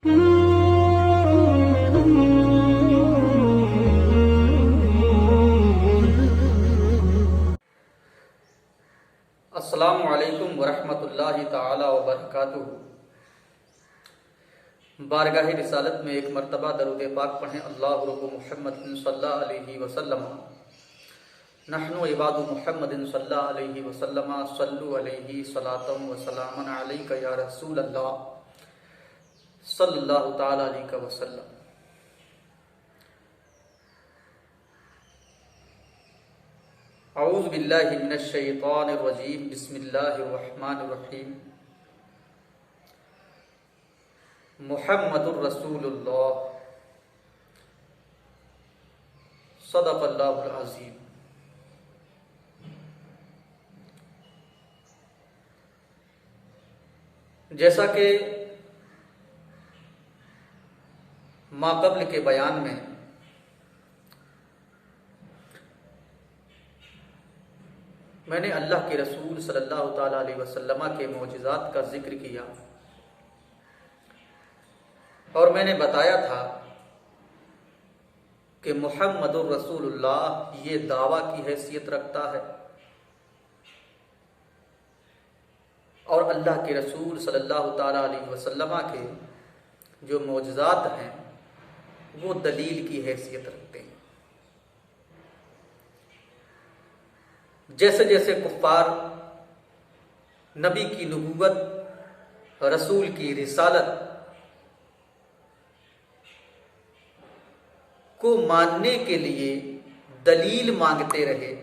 अस्सलामु अलैकुम वरहमतुल्लाहि ताला व बरकातुहू। बारगाह रिसालत में एक मरतबा दरूद पाक पढ़ें। अल्लाहु रब्बु मुहम्मदिन सल्लल्लाहु अलैहि वसल्लम नहनु इबादु मुहम्मदिन सल्लल्लाहु अलैहि वसल्लम सल्लु अलैहि सलातम व सलामन अलैका या रसूल अल्लाह सल्लल्लाहु ताला अलैहि वसल्लम। औज़ु बिल्लाहि मिनश शैतानिर रजीम। बिस्मिल्लाहिर रहमानिर रहीम। मुहम्मदुर रसूलुल्लाह सदक़ल्लाहुल अज़ीम। जैसा कि माक़ब्ल के बयान में मैंने अल्लाह के रसूल सल्लल्लाहु ताला अलैहि वसल्लम के मोजिज़ात का जिक्र किया और मैंने बताया था कि मुहम्मदुर रसूलुल्लाह ये दावा की हैसियत रखता है और अल्लाह के रसूल सल्लल्लाहु ताला अलैहि वसल्लम के जो मोजिज़ात हैं वो दलील की हैसियत रखते हैं। जैसे जैसे कुफ्फार नबी की नबूवत, रसूल की रिसालत को मानने के लिए दलील मांगते रहे,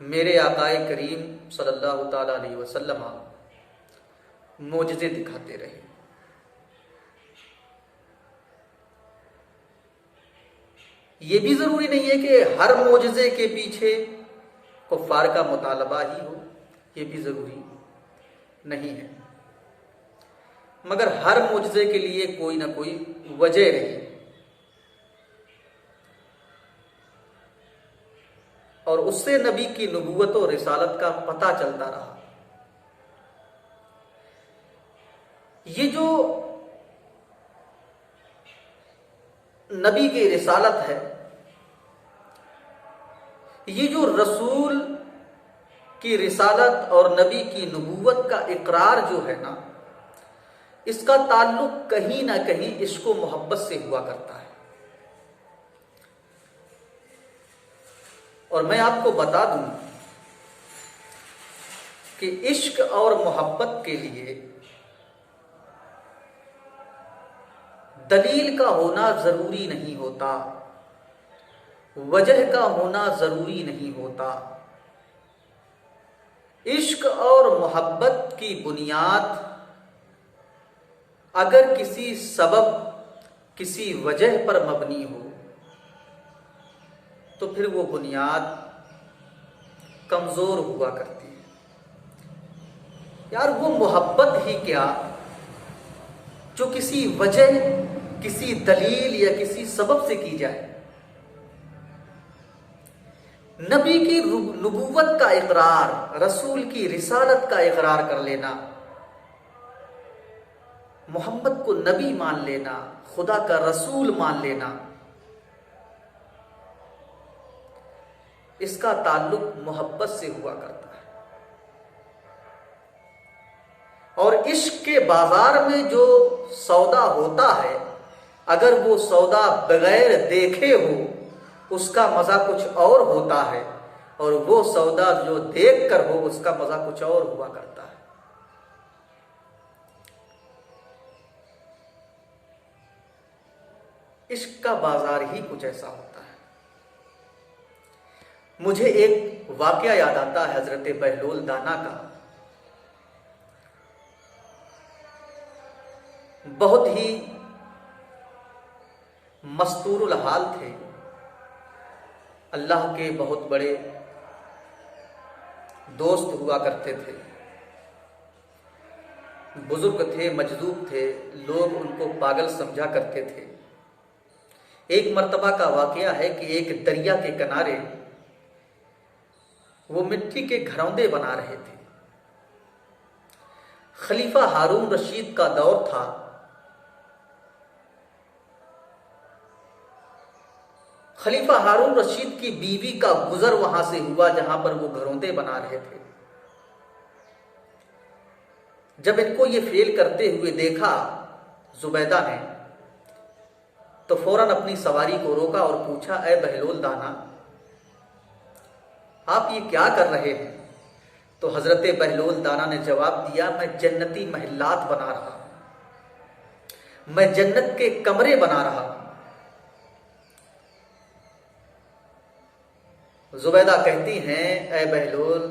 मेरे आकाए करीम सल्लल्लाहु ताला अलैहि वसल्लम मोजज़े दिखाते रहे। ये भी जरूरी नहीं है कि हर मोजज़े के पीछे कुफ्फार का मुतालबा ही हो, ये भी जरूरी नहीं है, मगर हर मोजज़े के लिए कोई ना कोई वजह रही और उससे नबी की नबूवत और रिसालत का पता चलता रहा। ये जो नबी की रिसालत है, ये जो रसूल की रिसालत और नबी की नबूवत का इकरार जो है ना, इसका ताल्लुक कहीं ना कहीं इश्क व मोहब्बत से हुआ करता है। और मैं आपको बता दूं कि इश्क और मोहब्बत के लिए दलील का होना जरूरी नहीं होता, वजह का होना जरूरी नहीं होता। इश्क और मोहब्बत की बुनियाद अगर किसी सबब, किसी वजह पर मबनी हो तो फिर वो बुनियाद कमजोर हुआ करती है। यार वो मोहब्बत ही क्या जो किसी वजह, किसी दलील या किसी सबब से की जाए। नबी की नबूवत का इकरार, रसूल की रिसालत का इकरार कर लेना, मोहम्मद को नबी मान लेना, खुदा का रसूल मान लेना, इसका ताल्लुक मोहब्बत से हुआ करता है। और इश्क के बाजार में जो सौदा होता है, अगर वो सौदा बगैर देखे हो उसका मजा कुछ और होता है, और वो सौदा जो देख कर हो उसका मजा कुछ और हुआ करता है। इश्क का बाजार ही कुछ ऐसा होता है। मुझे एक वाकया याद आता है हजरत बहलोल दाना का। बहुत ही मस्तूरुल हाल थे, अल्लाह के बहुत बड़े दोस्त हुआ करते थे, बुजुर्ग थे, मजदूब थे, लोग उनको पागल समझा करते थे। एक मर्तबा का वाकया है कि एक दरिया के किनारे वो मिट्टी के घरौंदे बना रहे थे। खलीफा हारून रशीद का दौर था खलीफा हारून रशीद की बीवी का गुजर वहां से हुआ जहां पर वो घरौंदे बना रहे थे। जब इनको ये फेल करते हुए देखा जुबैदा ने, तो फौरन अपनी सवारी को रोका और पूछा, ऐ बहलोल दाना, आप ये क्या कर रहे हैं? तो हजरत बहलोल दाना ने जवाब दिया, मैं जन्नती महलात बना रहा हूं, मैं जन्नत के कमरे बना रहा हूं। जुबैदा कहती हैं, ऐ बहलोल,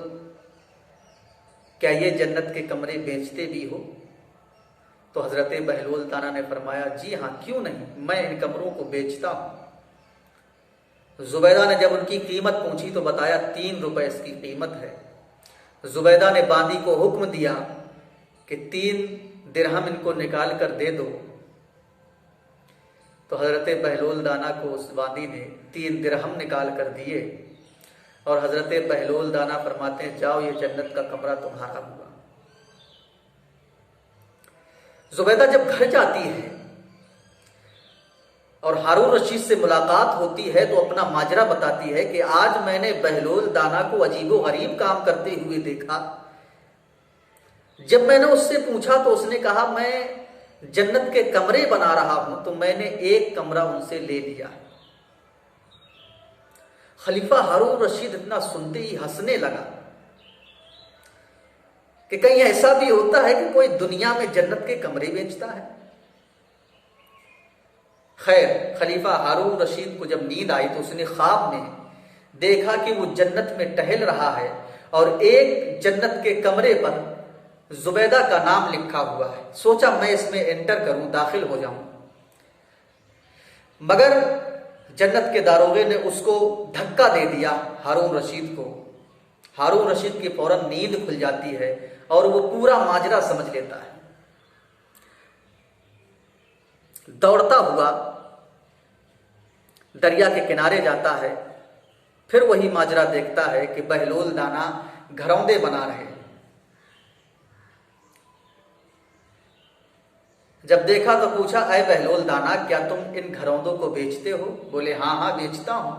क्या ये जन्नत के कमरे बेचते भी हो? तो हजरत बहलोल दाना ने फरमाया, जी हाँ, क्यों नहीं, मैं इन कमरों को बेचता हूं। जुबैदा ने जब उनकी कीमत पूछी तो बताया 3 रुपए इसकी कीमत है। जुबैदा ने बांदी को हुक्म दिया कि 3 दिरहम इनको निकाल कर दे दो। तो हजरत बहलोल दाना को उस बांदी ने 3 दिरहम निकाल कर दिए और हजरत बहलोल दाना फरमाते हैं, जाओ, ये जन्नत का कमरा तुम्हारा हुआ। जुबैदा जब घर जाती है और हारून रशीद से मुलाकात होती है तो अपना माजरा बताती है कि आज मैंने बहलोल दाना को अजीबो गरीब काम करते हुए देखा। जब मैंने उससे पूछा तो उसने कहा, मैं जन्नत के कमरे बना रहा हूं, तो मैंने एक कमरा उनसे ले लिया। खलीफा हारून रशीद इतना सुनते ही हंसने लगा कि कहीं ऐसा भी होता है कि कोई दुनिया में जन्नत के कमरे बेचता है। खैर, खलीफा हारून रशीद को जब नींद आई तो उसने ख्वाब में देखा कि वो जन्नत में टहल रहा है और एक जन्नत के कमरे पर जुबैदा का नाम लिखा हुआ है। सोचा मैं इसमें एंटर करूं, दाखिल हो जाऊं, मगर जन्नत के दारोगे ने उसको धक्का दे दिया हारून रशीद को। हारून रशीद की फौरन नींद खुल जाती है और वो पूरा माजरा समझ लेता है। दौड़ता हुआ दरिया के किनारे जाता है, फिर वही माजरा देखता है कि बहलोल दाना घरौंदे बना रहे हैं। जब देखा तो पूछा, ऐ बहलोल दाना, क्या तुम इन घरौंदों को बेचते हो? बोले, हाँ हाँ बेचता हूं।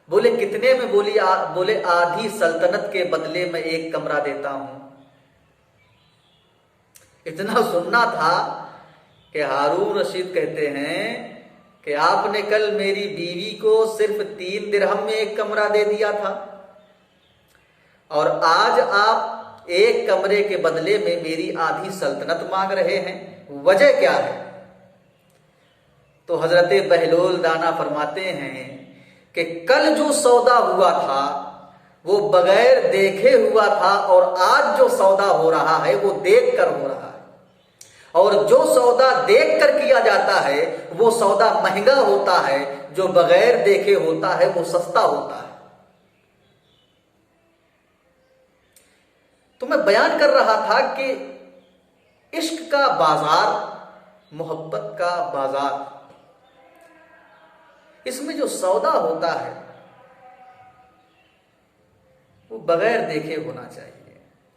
बोले, कितने में? बोले, आधी सल्तनत के बदले में एक कमरा देता हूं। इतना सुनना था कि हारून रशीद कहते हैं कि आपने कल मेरी बीवी को सिर्फ 3 दिरहम में एक कमरा दे दिया था और आज आप एक कमरे के बदले में मेरी आधी सल्तनत मांग रहे हैं, वजह क्या है? तो हजरत बहलोल दाना फरमाते हैं कि कल जो सौदा हुआ था वो बगैर देखे हुआ था और आज जो सौदा हो रहा है वो देख कर हो रहा है, और जो सौदा देख कर किया जाता है वो सौदा महंगा होता है, जो बगैर देखे होता है वो सस्ता होता है। तो मैं बयान कर रहा था कि इश्क का बाजार, मोहब्बत का बाजार, इसमें जो सौदा होता है वो बगैर देखे होना चाहिए,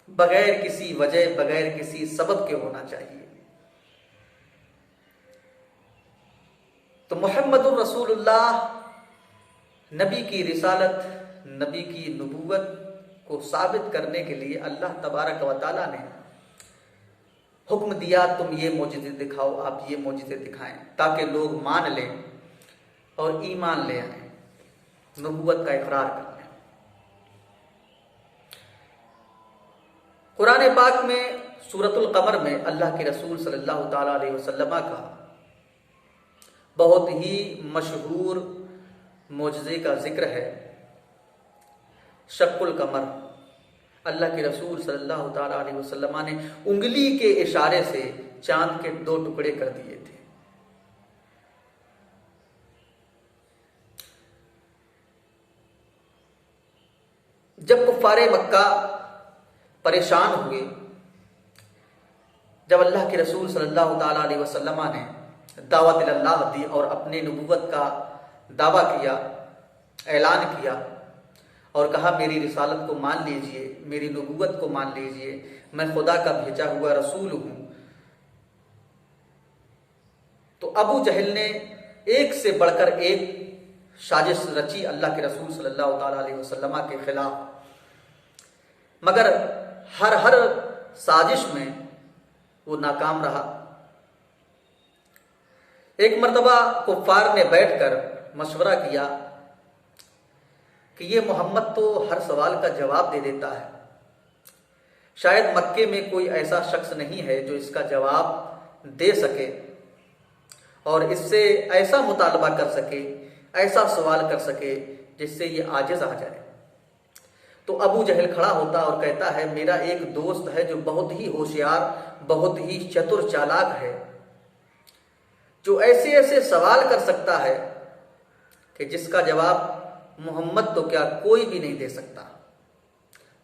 बगैर किसी वजह, बगैर किसी सबब के होना चाहिए। तो मुहम्मदुर रसूलुल्लाह, नबी की रिसालत, नबी की नबूवत को साबित करने के लिए अल्लाह तबारक व तआला ने हुक्म दिया, तुम ये मौजिज़े दिखाओ, आप ये मौजिज़े दिखाएं, ताकि लोग मान लें और ईमान ले आए, नबूवत का इकरार कर लें। कुरान पाक में सूरतुल कमर में अल्लाह के रसूल सल्लल्लाहु ताला अलैहि वसल्लम का बहुत ही मशहूर मौजज़े का जिक्र है। शक्कुल कमर, अल्लाह के रसूल सल्लल्लाहु ताला अलैहि वसल्लम ने उंगली के इशारे से चांद के 2 टुकड़े कर दिए थे। जब कुफ्फारे मक्का परेशान हुए, जब अल्लाह के रसूल सल्लल्लाहु ताला अलैहि वसल्लम ने दावत अल्लाह दी और अपने नबूवत का दावा किया, ऐलान किया और कहा मेरी रिसालत को मान लीजिए, मेरी नबूवत को मान लीजिए, मैं खुदा का भेजा हुआ रसूल हूं, तो अबू जहल ने एक से बढ़कर एक साजिश रची अल्लाह के रसूल सल्लल्लाहु अलैहि वसल्लम के खिलाफ, मगर हर साजिश में वो नाकाम रहा। एक मर्तबा कुफ्फार ने बैठकर मशवरा किया कि ये मोहम्मद तो हर सवाल का जवाब दे देता है, शायद मक्के में कोई ऐसा शख्स नहीं है जो इसका जवाब दे सके और इससे ऐसा मुतालबा कर सके, ऐसा सवाल कर सके जिससे ये आजिज आ जाए। तो अबू जहल खड़ा होता और कहता है, मेरा एक दोस्त है जो बहुत ही होशियार, बहुत ही चतुर चालाक है, जो ऐसे ऐसे सवाल कर सकता है कि जिसका जवाब मोहम्मद तो क्या कोई भी नहीं दे सकता।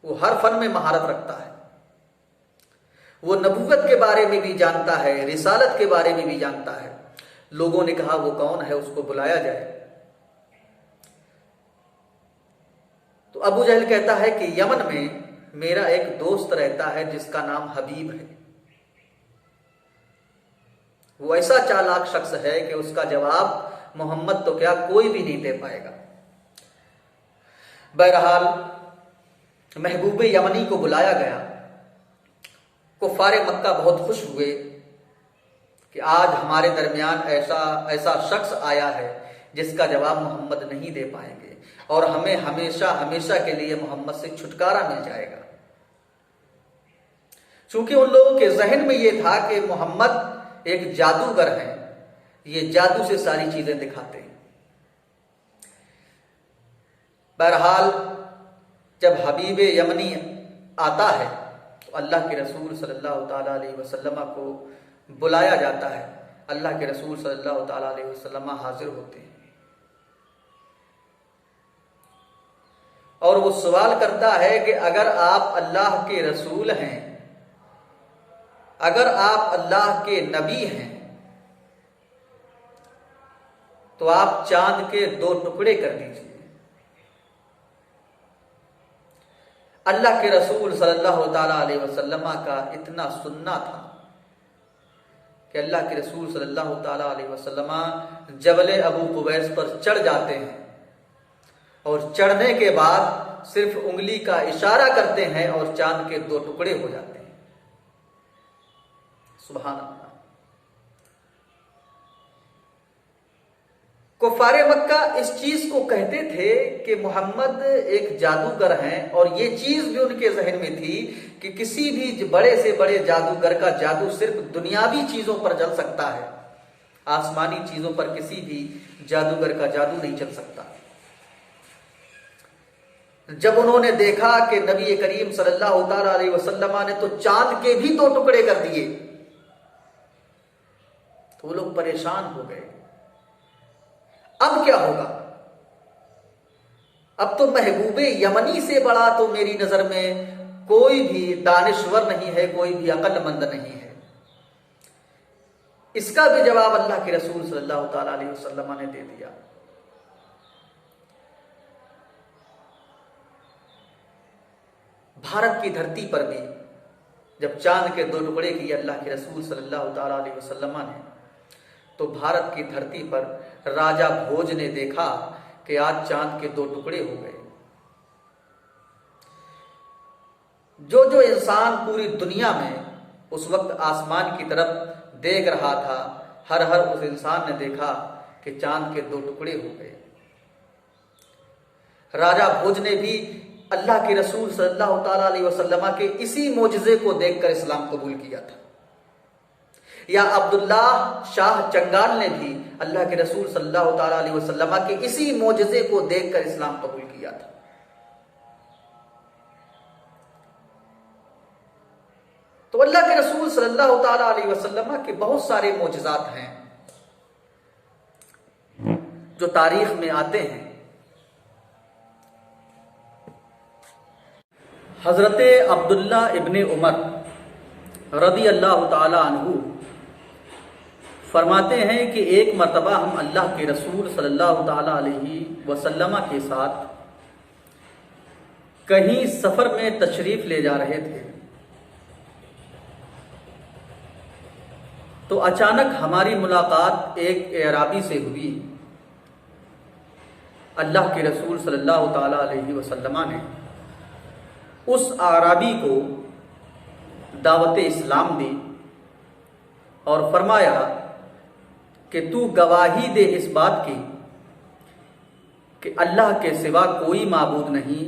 वो हर फन में महारत रखता है, वो नबूवत के बारे में भी जानता है, रिसालत के बारे में भी जानता है। लोगों ने कहा वो कौन है, उसको बुलाया जाए। तो अबू जहल कहता है कि यमन में मेरा एक दोस्त रहता है जिसका नाम हबीब है, वो ऐसा चालाक शख्स है कि उसका जवाब मोहम्मद तो क्या कोई भी नहीं दे पाएगा। बहरहाल महबूब यमनी को बुलाया गया। कुफ्फारे मक्का बहुत खुश हुए कि आज हमारे दरमियान ऐसा शख्स आया है जिसका जवाब मोहम्मद नहीं दे पाएंगे और हमें हमेशा हमेशा के लिए मोहम्मद से छुटकारा मिल जाएगा। चूंकि उन लोगों के जहन में यह था कि मोहम्मद एक जादूगर है, ये जादू से सारी चीजें दिखाते हैं। बहरहाल जब हबीब यमनी आता है तो अल्लाह के रसूल सल्लल्लाहु अलैहि वसल्लम को बुलाया जाता है। अल्लाह के रसूल सल्लल्लाहु अलैहि वसल्लम हाजिर होते हैं और वो सवाल करता है कि अगर आप अल्लाह के रसूल हैं, अगर आप अल्लाह के नबी हैं, तो आप चांद के 2 टुकड़े कर दीजिए। अल्लाह के रसूल सल्लल्लाहु अलैहि वसल्लम का इतना सुन्ना था कि अल्लाह के रसूल सल्लल्लाहु अलैहि वसल्लम जबल अबू कुबैस पर चढ़ जाते हैं और चढ़ने के बाद सिर्फ उंगली का इशारा करते हैं और चांद के 2 टुकड़े हो जाते हैं। सुभान अल्लाह। कुफ्फारे मक्का इस चीज को कहते थे कि मोहम्मद एक जादूगर हैं और ये चीज भी उनके जहन में थी कि किसी भी बड़े से बड़े जादूगर का जादू सिर्फ दुनियावी चीजों पर चल सकता है, आसमानी चीजों पर किसी भी जादूगर का जादू नहीं चल सकता। जब उन्होंने देखा कि नबी करीम सल्लल्लाहु अलैहि वसल्लम ने तो चांद के भी 2 टुकड़े कर दिए तो वो लोग परेशान हो गए। अब क्या होगा? अब तो महबूबे यमनी से बड़ा तो मेरी नजर में कोई भी दानिश्वर नहीं है, कोई भी अक्लमंद नहीं है। इसका भी जवाब अल्लाह के रसूल सल्लल्लाहु अलैहि वसल्लम ने दे दिया। भारत की धरती पर भी जब चांद के 2 टुकड़े किए अल्लाह के रसूल सल्लल्लाहु अलैहि वसल्लम ने, तो भारत की धरती पर राजा भोज ने देखा कि आज चांद के 2 टुकड़े हो गए। जो जो इंसान पूरी दुनिया में उस वक्त आसमान की तरफ देख रहा था, हर उस इंसान ने देखा कि चांद के 2 टुकड़े हो गए। राजा भोज ने भी अल्लाह के रसूल सल्लल्लाहु अलैहि वसल्लम के इसी मोजज़े को देखकर इस्लाम कबूल किया था। या अब्दुल्ला शाह चंगाल ने भी अल्लाह के रसूल सल्लल्लाहु अलैहि वसल्लम के इसी मोजज़े को देखकर इस्लाम कबूल किया था। तो अल्लाह के रसूल सल्लल्लाहु अलैहि वसल्लम के बहुत सारे मोजज़ात हैं जो तारीख में आते हैं। हजरत अब्दुल्ला इब्ने उमर रदी अल्लाह ताला अन्हु फरमाते हैं कि एक मर्तबा हम अल्लाह के रसूल सल्लल्लाहु ताला अलैहि वसल्लम के साथ कहीं सफर में तशरीफ ले जा रहे थे, तो अचानक हमारी मुलाकात एक एराबी से हुई। अल्लाह के रसूल सल्लल्लाहु ताला अलैहि वसल्लम ने उस आराबी को दावत इस्लाम दी और फरमाया कि तू गवाही दे इस बात की कि अल्लाह के सिवा कोई माबूद नहीं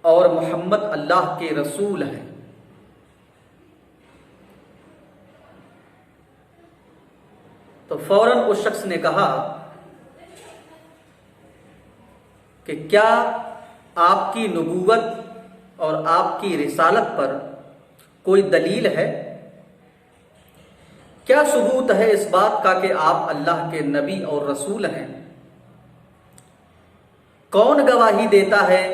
और मोहम्मद अल्लाह के रसूल हैं। तो फौरन उस शख्स ने कहा कि क्या आपकी नबूवत और आपकी रिसालत पर कोई दलील है? क्या सबूत है इस बात का कि आप अल्लाह के नबी और रसूल हैं? कौन गवाही देता है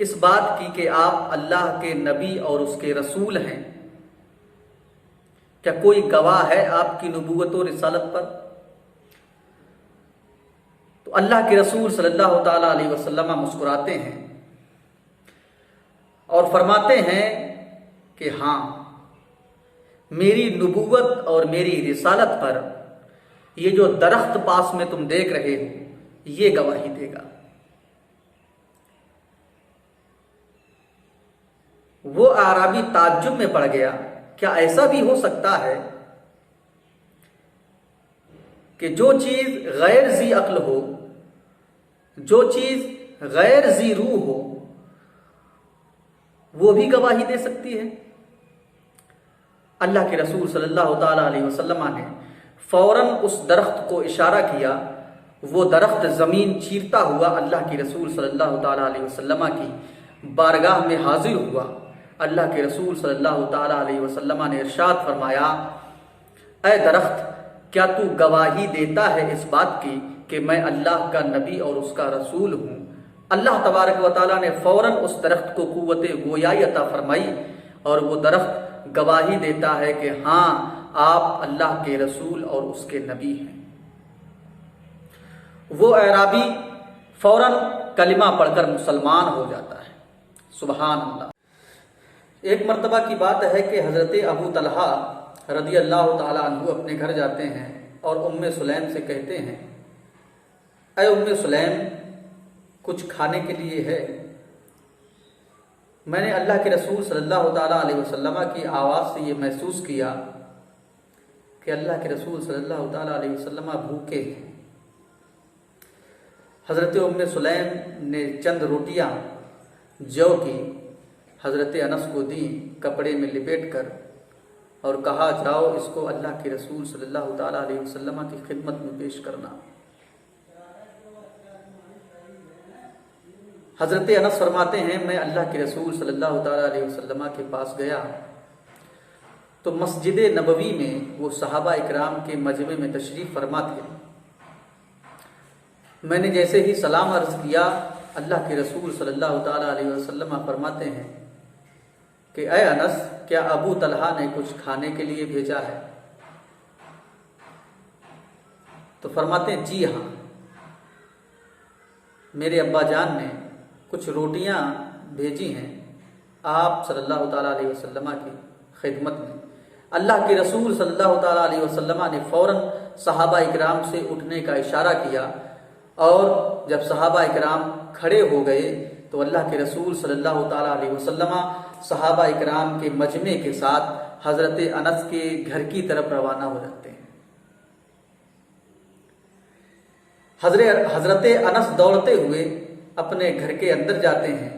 इस बात की कि आप अल्लाह के नबी और उसके रसूल हैं? क्या कोई गवाह है आपकी नबूवत और रिसालत पर? तो अल्लाह के रसूल सल्लल्लाहु ताला अलैहि वसल्लम मुस्कुराते हैं और फरमाते हैं कि हाँ, मेरी नबूवत और मेरी रिसालत पर ये जो दरख्त पास में तुम देख रहे हो ये गवाही देगा। वो आराबी ताज्जुब में पड़ गया, क्या ऐसा भी हो सकता है कि जो चीज गैर जी अक्ल हो, जो चीज गैर जी रूह हो, वो भी गवाही दे सकती है? अल्लाह के रसूल सल्लल्लाहु ताला अलैहि वसल्लम ने फौरन उस दरख्त को इशारा किया। वो दरख्त जमीन चीरता हुआ अल्लाह के रसूल सल्लल्लाहु ताला अलैहि वसल्लम की बारगाह में हाजिर हुआ। अल्लाह के रसूल सल्लल्लाहु ताला अलैहि वसल्लम ने इरशाद फरमाया, ऐ दरख्त, क्या तू गवाही देता है इस बात की कि मैं अल्लाह का नबी और उसका रसूल हूँ? अल्लाह तबारक व तआला ने फौरन उस दरख्त को कुव्वत गोयाई अता फरमाई और वो दरख्त गवाही देता है कि हाँ, आप अल्लाह के रसूल और उसके नबी हैं। वो अराबी फौरन कलिमा पढ़कर मुसलमान हो जाता है। सुबहान अल्लाह। एक मर्तबा की बात है कि हज़रत अबू तलहा रदी अल्लाह ताला अन्हु अपने घर जाते हैं और उम्मे सुलैम से कहते हैं, ऐ उम्मे सुलैम, कुछ खाने के लिए है? मैंने अल्लाह के रसूल सल्लल्लाहु ताला अलैहि वसल्लम की आवाज़ से ये महसूस किया कि अल्लाह के रसूल सल्लल्लाहु ताला अलैहि वसल्लम भूखे हैं। हज़रत उम्मे सुलैम ने चंद रोटियां जौ की हज़रत अनस को दी, कपड़े में लिपेट कर, और कहा, जाओ इसको अल्लाह के रसूल सल्लल्लाहु ताला अलैहि वसल्लम की खिदमत में पेश करना। हज़रत अनस फरमाते हैं, मैं अल्लाह के रसूल सल्लल्लाहु ताला अलैहि वसल्लम के पास गया तो मस्जिद नबवी में वो सहाबा इकराम के मजमे में तशरीफ़ फरमा थे। मैंने जैसे ही सलाम अर्ज़ किया, अल्लाह के रसूल सल्लल्लाहु ताला अलैहि वसल्लम फरमाते हैं कि ऐ अनस, क्या अबू तलहा ने कुछ खाने के लिए भेजा है? तो फरमाते हैं, जी हाँ, मेरे अब्बा जान ने कुछ रोटियां भेजी हैं आप सल्लल्लाहु ताला अलैहि वसल्लम की खिदमत में। अल्लाह के रसूल सल्लल्लाहु ताला अलैहि वसल्लम ने फ़ौरन सहाबा इकराम से उठने का इशारा किया और जब सहाबा इकराम खड़े हो गए तो अल्लाह के रसूल सल्लल्लाहु ताला अलैहि वसल्लम सहाबा इकराम के मजमे के साथ हज़रत अनस के घर की तरफ रवाना हो जाते हैं। हज़रत अनस दौड़ते हुए अपने घर के अंदर जाते हैं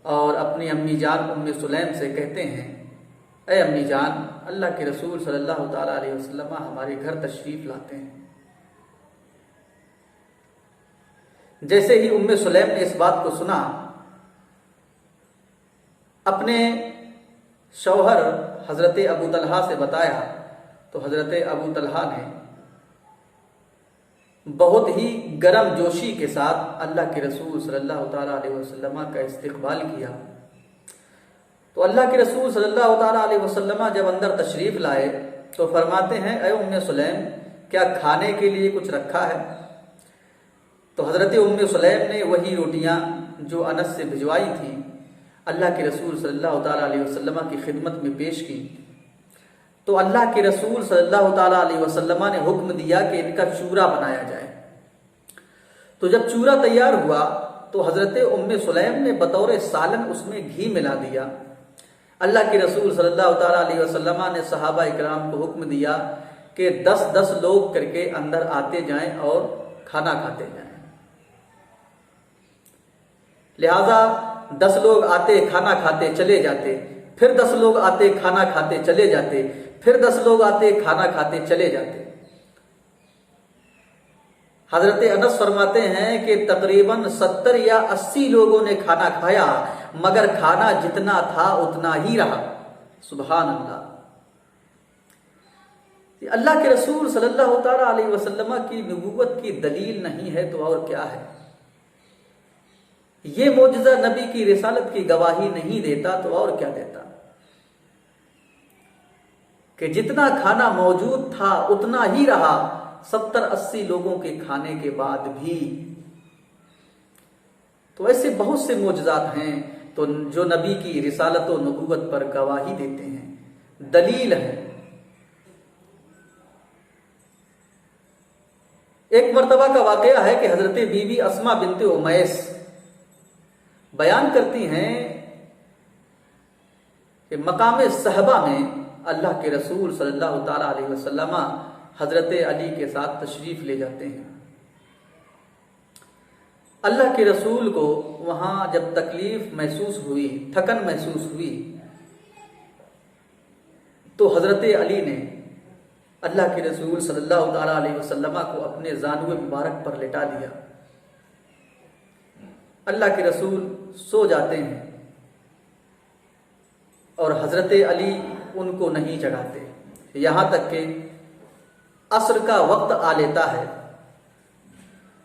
और अपनी अम्मी जान उम्मे सुलैम से कहते हैं, ऐ अम्मी जान, अल्लाह के रसूल सल्लल्लाहु ताला अलैहि वसल्लम हमारे घर तशरीफ़ लाते हैं। जैसे ही उम्मे सुलैम ने इस बात को सुना, अपने शौहर हज़रत अबू तलहा से बताया तो हज़रत अबू तलहा ने बहुत ही गर्म जोशी के साथ अल्लाह के रसूल सल्लल्लाहु ताला अलैहि वसल्लम का इस्तकबाल किया। तो अल्लाह के रसूल सल्लल्लाहु ताला अलैहि वसल्लम जब अंदर तशरीफ़ लाए तो फरमाते हैं, ऐ उम्मे सुलैम, क्या खाने के लिए कुछ रखा है? तो हज़रत उम्मे सुलैम ने वही रोटियां जो अनस से भिजवाई थी अल्लाह के रसूल सल्लल्लाहु ताला अलैहि वसल्लम की खिदमत में पेश की। तो अल्लाह के रसूल सल्लल्लाहु ताला अलैहि वसल्लम ने हुक्म दिया कि इनका चूरा बनाया जाए। तो जब चूरा तैयार हुआ तो हजरत उम्मे सुलैम ने बतौर सालन उसमें घी मिला दिया। अल्लाह के रसूल सल्लल्लाहु ताला अलैहि वसल्लम ने सहाबा इकराम को हुक्म दिया कि 10-10 लोग करके अंदर आते जाएं और खाना खाते जाएं। लिहाजा 10 लोग आते, खाना खाते, चले जाते, फिर 10 लोग आते, खाना खाते, चले जाते, फिर 10 लोग आते, खाना खाते, चले जाते। हजरत अनस फरमाते हैं कि तकरीबन 70 या 80 लोगों ने खाना खाया, मगर खाना जितना था उतना ही रहा। सुभान अल्लाह। अल्लाह के रसूल सल्लल्लाहु ताला अलैहि वसल्लम की नबूवत की दलील नहीं है तो और क्या है? ये मोजज़ा नबी की रिसालत की गवाही नहीं देता तो और क्या देता? कि जितना खाना मौजूद था उतना ही रहा 70-80 लोगों के खाने के बाद भी। तो ऐसे बहुत से मोजज़ात हैं तो जो नबी की रिसालत और नबूवत पर गवाही देते हैं, दलील है। एक मर्तबा का वाकया है कि हजरत बीबी अस्मा बिनते उमैस बयान करती हैं कि मकाम सहबा में अल्लाह के रसूल सल्लल्लाहु ताला अलैहि वसल्लम हजरत अली के साथ तशरीफ ले जाते हैं। अल्लाह के रसूल को वहां जब तकलीफ महसूस हुई, थकन महसूस हुई, तो हजरत अली ने अल्लाह के रसूल सल्लल्लाहु ताला अलैहि वसल्लम को अपने जानुए मुबारक पर लिटा दिया। अल्लाह के रसूल सो जाते हैं और हजरत अली उनको नहीं जगाते, यहां तक कि असर का वक्त आ लेता है।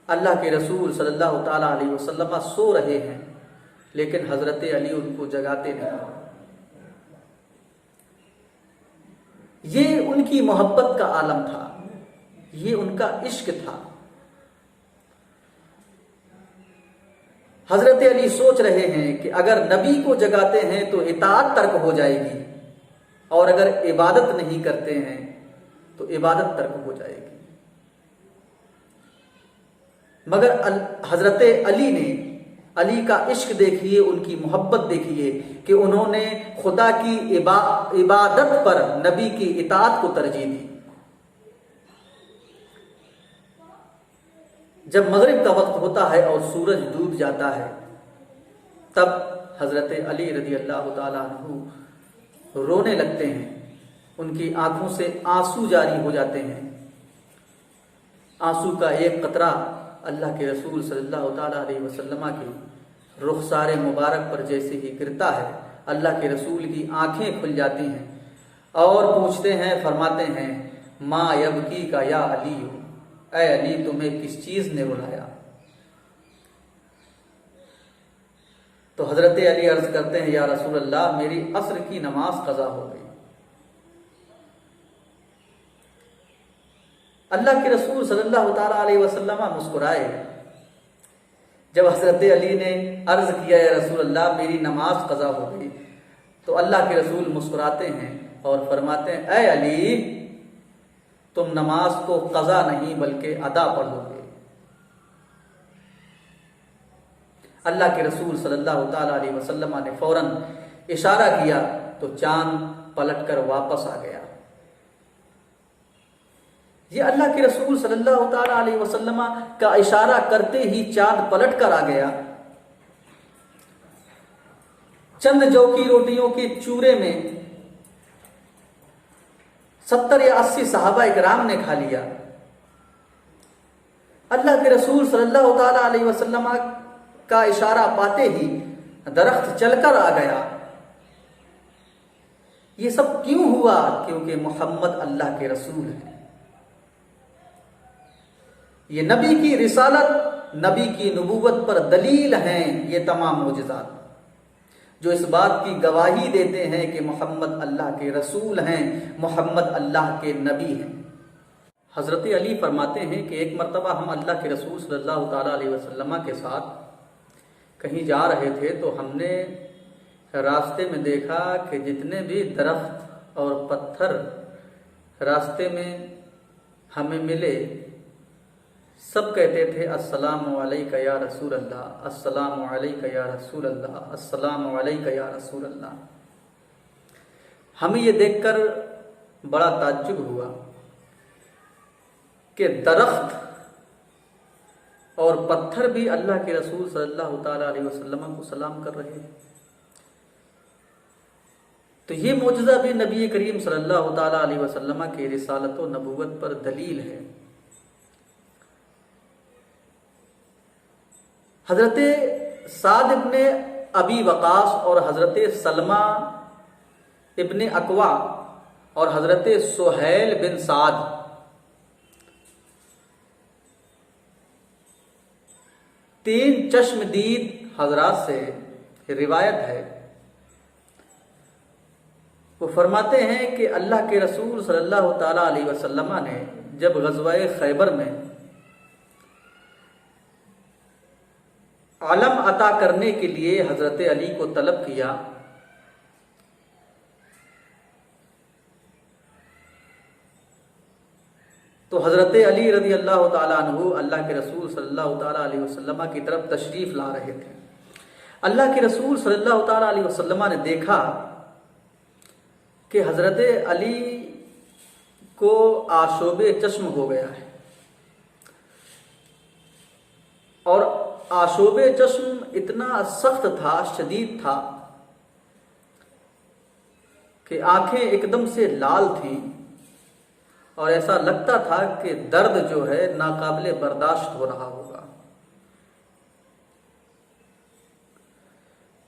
अल्लाह के रसूल सल्लल्लाहु ताला अलैहि वसल्लम सो रहे हैं लेकिन हजरत अली उनको जगाते नहीं। ये उनकी मोहब्बत का आलम था, ये उनका इश्क था। हजरत अली सोच रहे हैं कि अगर नबी को जगाते हैं तो इताअत तर्क हो जाएगी और अगर इबादत नहीं करते हैं तो इबादत तर्क हो जाएगी। मगर हजरत अली ने, अली का इश्क देखिए, उनकी मोहब्बत देखिए कि उन्होंने खुदा की इबादत पर नबी की इताअत को तरजीह दी। जब मगरिब का वक्त होता है और सूरज डूब जाता है तब हजरत अली रज़ी अल्लाह ताला अन्हु रोने लगते हैं, उनकी आंखों से आंसू जारी हो जाते हैं। आंसू का एक कतरा अल्लाह के रसूल सल्लल्लाहु ताला अलैहि वसल्लम के रुखसारे मुबारक पर जैसे ही गिरता है, अल्लाह के रसूल की आंखें खुल जाती हैं और पूछते हैं, फरमाते हैं, माँ यबकी का या अली, ऐ अली तुम्हें किस चीज ने रुलाया? तो हजरत अली अर्ज करते हैं, या रसूल अल्लाह, मेरी असर की नमाज कज़ा हो गई। अल्लाह के रसूल सल्लल्लाहु ताला अलैहि वसल्लम मुस्कुराए। जब हजरत अली ने अर्ज किया, या रसूल अल्लाह मेरी नमाज कज़ा हो गई, तो अल्लाह के रसूल मुस्कुराते हैं और फरमाते हैं, ऐ अली तुम नमाज को कज़ा नहीं बल्कि अदा पढ़ोगे। अल्लाह के रसूल सल्लल्लाहु ताला अलैहि वसल्लम ने फौरन इशारा किया तो चांद पलटकर वापस आ गया। ये अल्लाह के रसूल सल्लल्लाहु ताला अलैहि वसल्लम का इशारा करते ही चांद पलट कर आ गया। चंद जौ की रोटियों के चूरे में 70 या 80 सहाबा इकराम ने खा लिया। अल्लाह के रसूल सल्लल्लाहु ताला अलैहि वसल्लम का इशारा पाते ही दरख्त चलकर आ गया। ये सब क्यों हुआ? क्योंकि मोहम्मद अल्लाह के रसूल हैं। ये नबी की रिसालत, नबी की नबूवत पर दलील हैं। ये तमाम मोजज़ात जो इस बात की गवाही देते हैं कि मोहम्मद अल्लाह के रसूल हैं, मोहम्मद अल्लाह के नबी हैं। हज़रत अली फरमाते हैं कि एक मरतबा हम अल्लाह के रसूल सल्लल्लाहु ताला अलैहि वसल्लम के साथ कहीं जा रहे थे तो हमने रास्ते में देखा कि जितने भी दरख्त और पत्थर रास्ते में हमें मिले सब कहते थे अस्सलामु अलैका या रसूल अल्लाह, अस्सलामु अलैका या रसूल अल्लाह, अस्सलामु अलैका या रसूल अल्लाह। हमें ये देखकर बड़ा ताज्जुब हुआ कि दरख्त और पत्थर भी अल्लाह के रसूल सल्लल्लाहु ताला अलैहि वसल्लम को सलाम कर रहे हैं। तो ये मौजज़ा भी नबी करीम सल्लल्लाहु ताला अलैहि वसल्लम के रिसालत व नबूवत पर दलील है। हजरत साद इब्ने अबी वक़ास और हजरत सलमा इब्ने अकवा और हजरत सुहैल बिन साद तीन चश्मदीद हजरात से रिवायत है। वो फरमाते हैं कि अल्लाह के रसूल सल्लल्लाहु ताला अलैहि वसल्लम ने जब ग़ज़वा-ए खैबर में अलम अता करने के लिए हजरत अली को तलब किया तो हजरत अली रज़ी अल्लाह ताला अन्हु अल्लाह के रसूल सल्लल्लाहु ताला अलैहि वसल्लम की तरफ तशरीफ ला रहे थे। अल्लाह के रसूल सल्लल्लाहु ताला अलैहि वसल्लम ने देखा कि हजरत अली को आशोबे चश्म हो गया है और आशोबे चश्म इतना सख्त था, शदीद था कि आंखें एकदम से लाल थीं और ऐसा लगता था कि दर्द जो है नाकाबिले बर्दाश्त हो रहा होगा।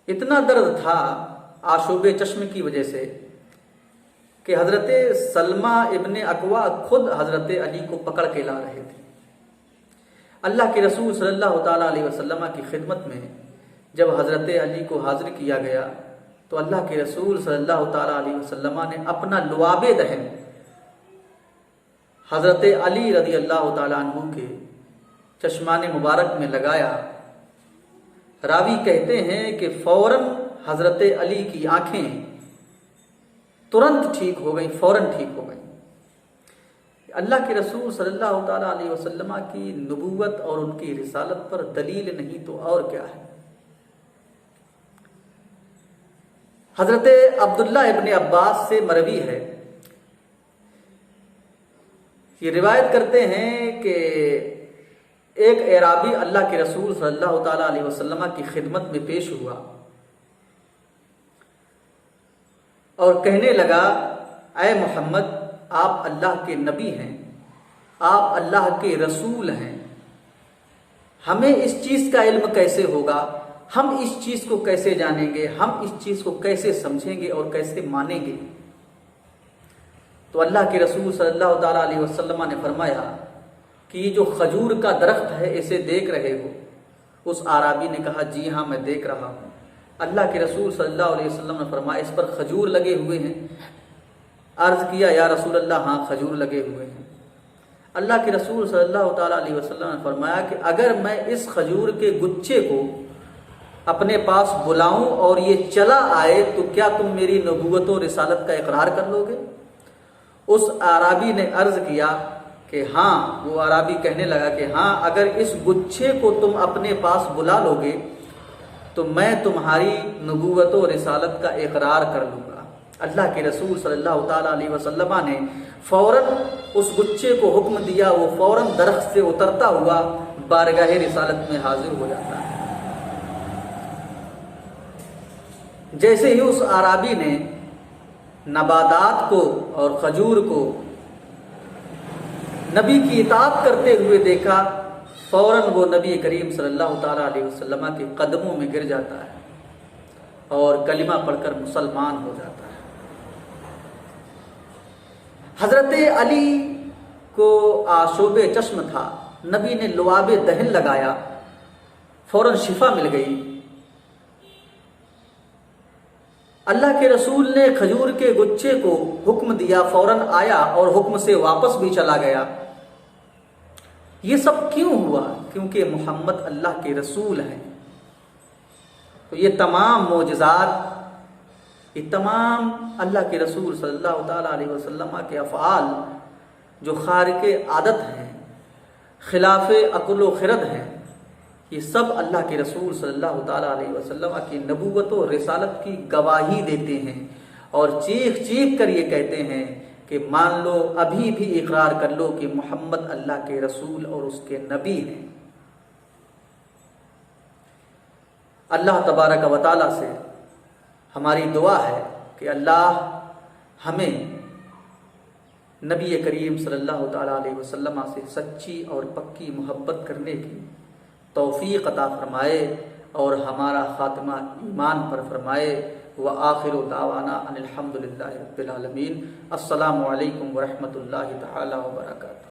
इतना दर्द था आशोबे चश्म की वजह से कि हजरत सलमा इब्ने अकवा खुद हजरत अली को पकड़ के ला रहे थे। अल्लाह के रसूल सल्लल्लाहु ताला अलैहि वसल्लम की खिदमत में जब हजरत अली को हाजिर किया गया तो अल्लाह के रसूल सल्लल्लाहु ताला अलैहि वसल्लम ने अपना लुआबे दहन हजरत अली रज़ी अल्लाह ताला अन्हु के चश्माने मुबारक में लगाया। रावी कहते हैं कि फौरन हजरत अली की आंखें तुरंत ठीक हो गई, फौरन ठीक हो गई। अल्लाह के रसूल सल्लल्लाहु ताला अलैहि वसल्लम की नबूवत और उनकी रिसालत पर दलील नहीं तो और क्या है। हजरत अब्दुल्ला इब्ने अब्बास से मरवी है, ये रिवायत करते हैं कि एक एराबी अल्लाह के रसूल सल्लल्लाहु ताला अलैहि वसल्लम की खिदमत में पेश हुआ और कहने लगा, ऐ मोहम्मद, आप अल्लाह के नबी हैं, आप अल्लाह के रसूल हैं, हमें इस चीज़ का इल्म कैसे होगा, हम इस चीज़ को कैसे जानेंगे, हम इस चीज़ को कैसे समझेंगे और कैसे मानेंगे। तो अल्लाह के रसूल सल्लल्लाहु ताला अलैहि वसल्लम ने फरमाया कि ये जो खजूर का दरख्त है इसे देख रहे हो? उस आराबी ने कहा, जी हाँ मैं देख रहा हूँ। अल्लाह के रसूल सल्लल्लाहु अलैहि वसल्लम ने फरमाया, इस पर खजूर लगे हुए हैं? अर्ज़ किया, या रसूल अल्लाह, हाँ खजूर लगे हुए हैं। अल्लाह के रसूल सल्लल्लाहु ताला अलैहि वसल्लम ने फरमाया कि अगर मैं इस खजूर के गुच्छे को अपने पास बुलाऊं और ये चला आए तो क्या तुम मेरी नबूवत और रिसालत का इकरार कर लोगे? उस आराबी ने अर्ज़ किया कि हाँ। वो आराबी कहने लगा कि हाँ, अगर इस गुच्छे को तुम अपने पास बुला लोगे तो मैं तुम्हारी नबूवत और रिसालत का इकरार कर लूँगा। अल्लाह के रसूल सल्लल्लाहु ताला अलैहि वसल्लम ने फ़ौरन उस गुच्छे को हुक्म दिया, वो फ़ौरन दरख्त से उतरता हुआ बारगाह रिसालत में हाजिर हो जाता है। जैसे ही उस आराबी ने नबादात को और खजूर को नबी की इताअत करते हुए देखा, फौरन वो नबी करीम सल्लल्लाहु ताला अलैहि वसल्लम के कदमों में गिर जाता है और कलिमा पढ़कर मुसलमान हो जाता है। हजरत अली को आशोबे चश्म था, नबी ने लुआबे दहन लगाया, फौरन शिफा मिल गई। अल्लाह के रसूल ने खजूर के गुच्छे को हुक्म दिया, फौरन आया और हुक्म से वापस भी चला गया। ये सब क्यों हुआ? क्योंकि मोहम्मद अल्लाह के रसूल हैं। तो ये तमाम मोजज़ात, ये तमाम अल्लाह के रसूल सल्लल्लाहु ताला अलैहि वसल्लम के अफ़आल जो खारिक़े आदत हैं, खिलाफ अकुल व खिरद हैं, ये सब अल्लाह के रसूल सल्लल्लाहु ताला अलैहि वसल्लम की नबूवत और रिसालत की गवाही देते हैं और चीख चीख कर ये कहते हैं कि मान लो, अभी भी इकरार कर लो कि मोहम्मद अल्लाह के रसूल और उसके नबी हैं। अल्लाह तबारक व तआला से हमारी दुआ है कि अल्लाह हमें नबी करीम सल्लल्लाहु ताला अलैहि वसल्लम से सच्ची और पक्की मोहब्बत करने की तौफीक अता फरमाए और हमारा खात्मा ईमान पर फरमाए। व आखिरु दावाना अनिल हम्दुलिल्लाहि रब्बिल आलमीन। अस्सलामु अलैकुम व रहमतुल्लाहि तआला व बरकातुहू।